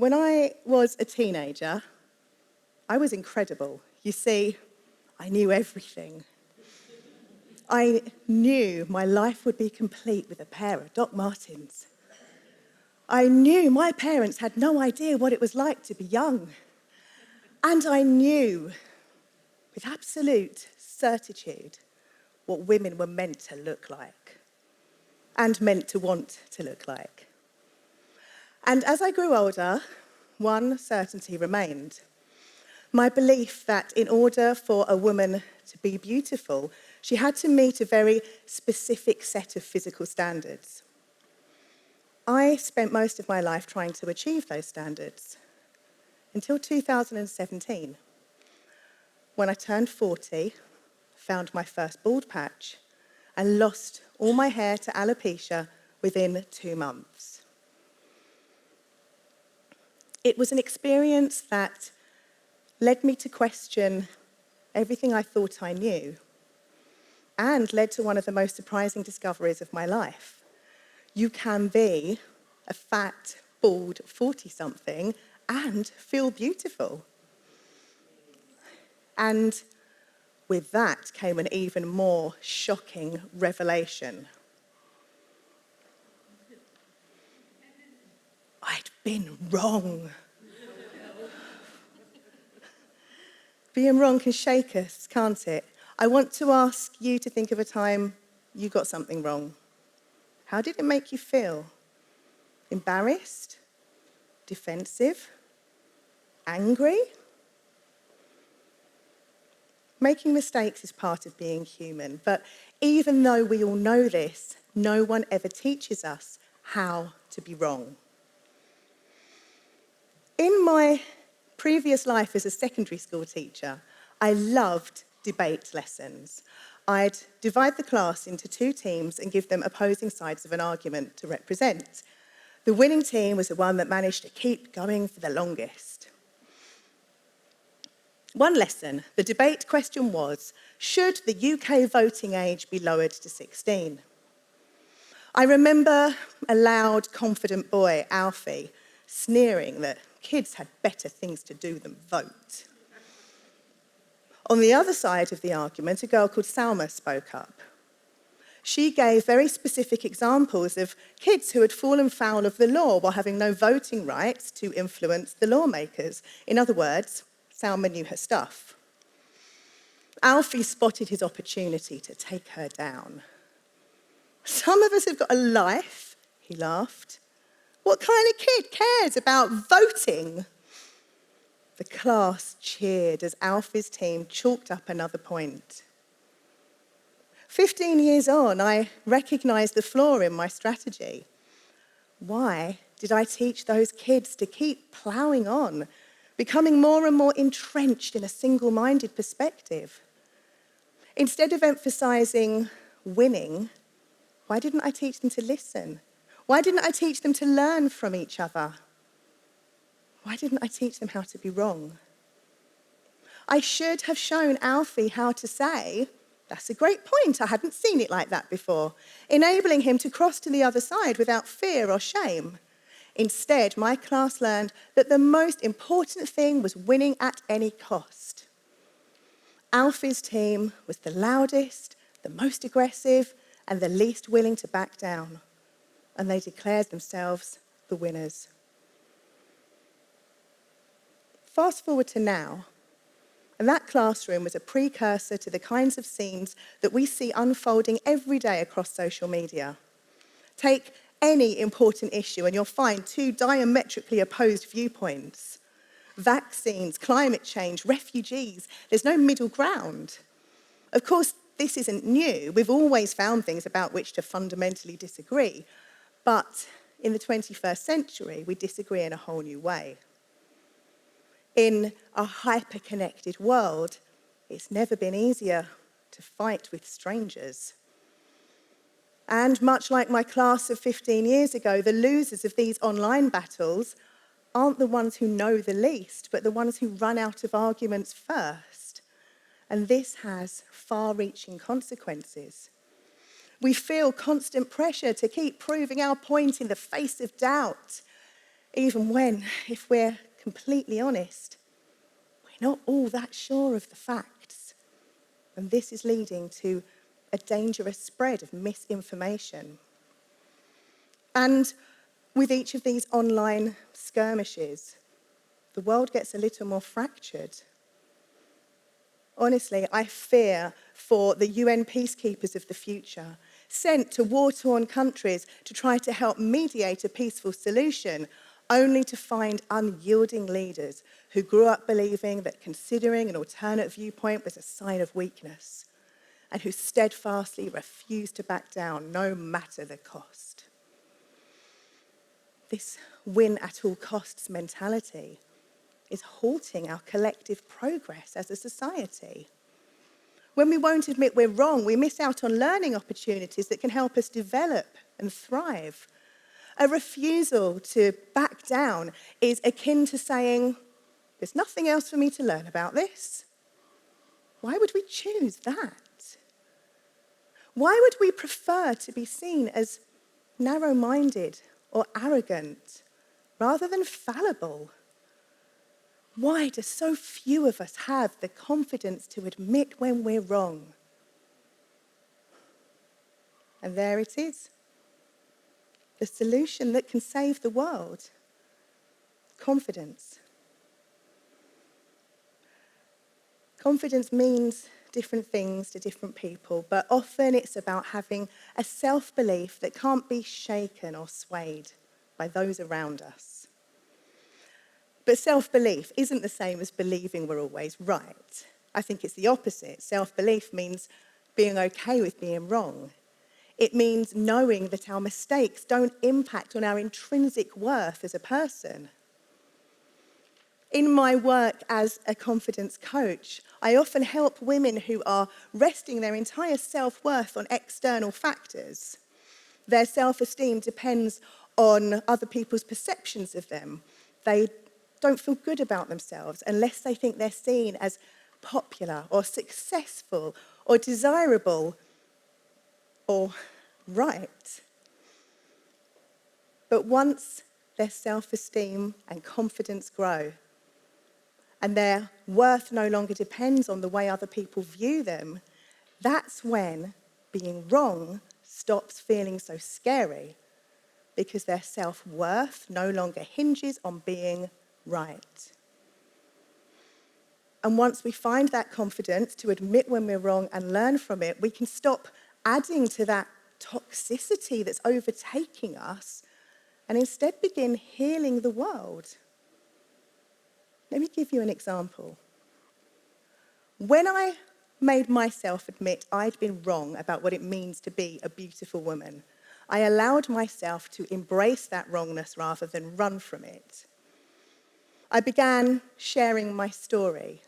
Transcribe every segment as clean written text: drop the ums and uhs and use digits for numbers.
When I was a teenager, I was incredible. You see, I knew everything. I knew my life would be complete with a pair of Doc Martens. I knew my parents had no idea what it was like to be young. And I knew, with absolute certitude, what women were meant to look like and meant to want to look like. And as I grew older, one certainty remained. My belief that in order for a woman to be beautiful, she had to meet a very specific set of physical standards. I spent most of my life trying to achieve those standards until 2017, when I turned 40, found my first bald patch, and lost all my hair to alopecia within 2 months. It was an experience that led me to question everything I thought I knew, and led to one of the most surprising discoveries of my life. You can be a fat, bald 40-something and feel beautiful. And with that came an even more shocking revelation. I'd been wrong. Being wrong can shake us, can't it? I want to ask you to think of a time you got something wrong. How did it make you feel? Embarrassed? Defensive? Angry? Making mistakes is part of being human, but even though we all know this, no one ever teaches us how to be wrong. In my previous life as a secondary school teacher, I loved debate lessons. I'd divide the class into 2 teams and give them opposing sides of an argument to represent. The winning team was the one that managed to keep going for the longest. One lesson, the debate question was, should the UK voting age be lowered to 16? I remember a loud, confident boy, Alfie, sneering that kids had better things to do than vote. On the other side of the argument, a girl called Salma spoke up. She gave very specific examples of kids who had fallen foul of the law while having no voting rights to influence the lawmakers. In other words, Salma knew her stuff. Alfie spotted his opportunity to take her down. Some of us have got a life, he laughed. What kind of kid cares about voting? The class cheered as Alfie's team chalked up another point. 15 years on, I recognised the flaw in my strategy. Why did I teach those kids to keep ploughing on, becoming more and more entrenched in a single-minded perspective? Instead of emphasising winning, why didn't I teach them to listen? Why didn't I teach them to learn from each other? Why didn't I teach them how to be wrong? I should have shown Alfie how to say, that's a great point, I hadn't seen it like that before, enabling him to cross to the other side without fear or shame. Instead, my class learned that the most important thing was winning at any cost. Alfie's team was the loudest, the most aggressive, and the least willing to back down. And they declared themselves the winners. Fast forward to now, and that classroom was a precursor to the kinds of scenes that we see unfolding every day across social media. Take any important issue and you'll find 2 diametrically opposed viewpoints. Vaccines, climate change, refugees, there's no middle ground. Of course, this isn't new. We've always found things about which to fundamentally disagree. But in the 21st century, we disagree in a whole new way. In a hyper-connected world, it's never been easier to fight with strangers. And much like my class of 15 years ago, the losers of these online battles aren't the ones who know the least, but the ones who run out of arguments first. And this has far-reaching consequences. We feel constant pressure to keep proving our point in the face of doubt. Even when, if we're completely honest, we're not all that sure of the facts. And this is leading to a dangerous spread of misinformation. And with each of these online skirmishes, the world gets a little more fractured. Honestly, I fear for the UN peacekeepers of the future, sent to war-torn countries to try to help mediate a peaceful solution, only to find unyielding leaders who grew up believing that considering an alternate viewpoint was a sign of weakness, and who steadfastly refused to back down no matter the cost. This win-at-all-costs mentality is halting our collective progress as a society. When we won't admit we're wrong, we miss out on learning opportunities that can help us develop and thrive. A refusal to back down is akin to saying, there's nothing else for me to learn about this. Why would we choose that? Why would we prefer to be seen as narrow-minded or arrogant rather than fallible? Why do so few of us have the confidence to admit when we're wrong? And there it is. The solution that can save the world. Confidence. Confidence means different things to different people, but often it's about having a self-belief that can't be shaken or swayed by those around us. But self-belief isn't the same as believing we're always right. I think it's the opposite. Self-belief means being okay with being wrong. It means knowing that our mistakes don't impact on our intrinsic worth as a person. In my work as a confidence coach, I often help women who are resting their entire self-worth on external factors. Their self-esteem depends on other people's perceptions of them. They don't feel good about themselves unless they think they're seen as popular or successful or desirable or right. But once their self-esteem and confidence grow, and their worth no longer depends on the way other people view them, that's when being wrong stops feeling so scary, because their self-worth no longer hinges on being right. And once we find that confidence to admit when we're wrong and learn from it, we can stop adding to that toxicity that's overtaking us and instead begin healing the world. Let me give you an example. When I made myself admit I'd been wrong about what it means to be a beautiful woman, I allowed myself to embrace that wrongness rather than run from it. I began sharing my story,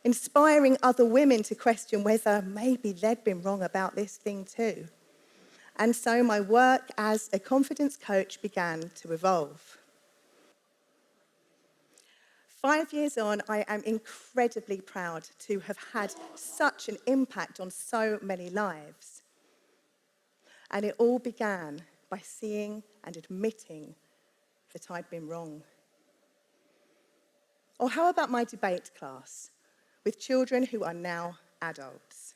inspiring other women to question whether maybe they'd been wrong about this thing too. And so my work as a confidence coach began to evolve. 5 years on, I am incredibly proud to have had such an impact on so many lives. And it all began by seeing and admitting that I'd been wrong. Or how about my debate class with children who are now adults?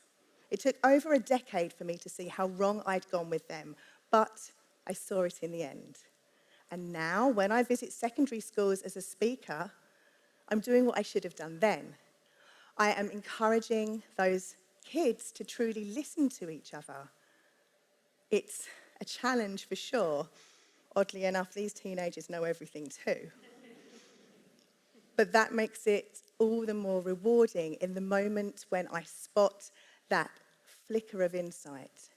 It took over a decade for me to see how wrong I'd gone with them, but I saw it in the end. And now, when I visit secondary schools as a speaker, I'm doing what I should have done then. I am encouraging those kids to truly listen to each other. It's a challenge for sure. Oddly enough, these teenagers know everything too. But that makes it all the more rewarding in the moment when I spot that flicker of insight,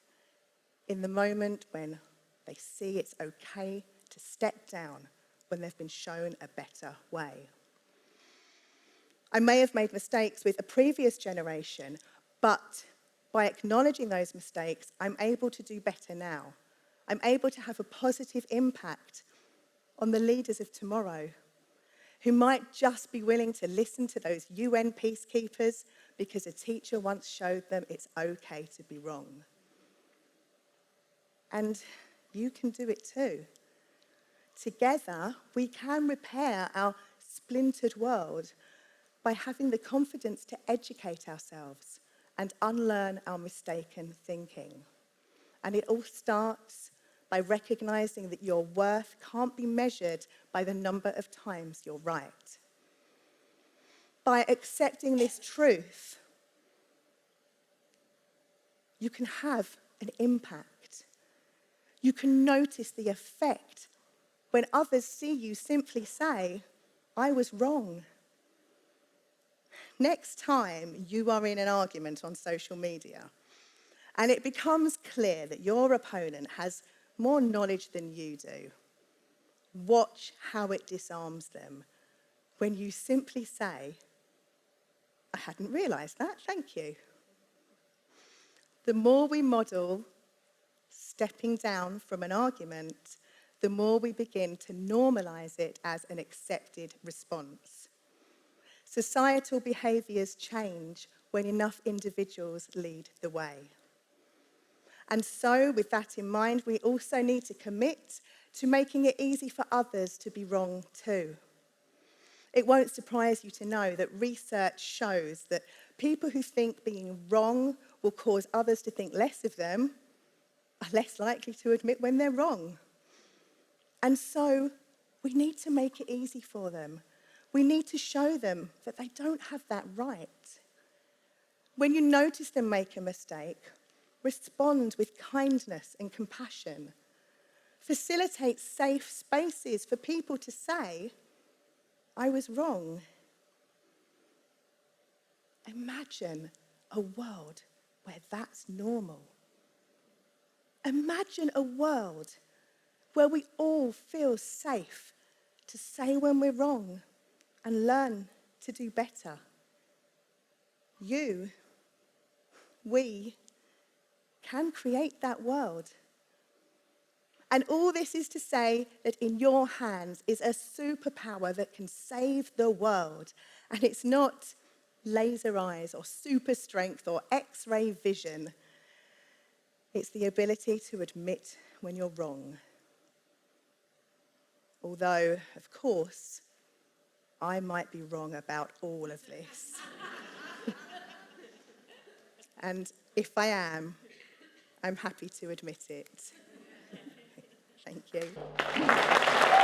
in the moment when they see it's okay to step down when they've been shown a better way. I may have made mistakes with a previous generation, but by acknowledging those mistakes, I'm able to do better now. I'm able to have a positive impact on the leaders of tomorrow, who might just be willing to listen to those UN peacekeepers because a teacher once showed them it's okay to be wrong. And you can do it too. Together, we can repair our splintered world by having the confidence to educate ourselves and unlearn our mistaken thinking. And it all starts by recognizing that your worth can't be measured by the number of times you're right. By accepting this truth, you can have an impact. You can notice the effect when others see you simply say, "I was wrong." Next time you are in an argument on social media and it becomes clear that your opponent has more knowledge than you do, watch how it disarms them when you simply say, "I hadn't realised that, thank you." The more we model stepping down from an argument, the more we begin to normalise it as an accepted response. Societal behaviours change when enough individuals lead the way. And so, with that in mind, we also need to commit to making it easy for others to be wrong too. It won't surprise you to know that research shows that people who think being wrong will cause others to think less of them are less likely to admit when they're wrong. And so, we need to make it easy for them. We need to show them that they don't have that right. When you notice them make a mistake, respond with kindness and compassion. Facilitate safe spaces for people to say, "I was wrong." Imagine a world where that's normal. Imagine a world where we all feel safe to say when we're wrong and learn to do better. We can create that world. And all this is to say that in your hands is a superpower that can save the world. And it's not laser eyes or super strength or X-ray vision. It's the ability to admit when you're wrong. Although, of course, I might be wrong about all of this. And if I am, I'm happy to admit it. Thank you.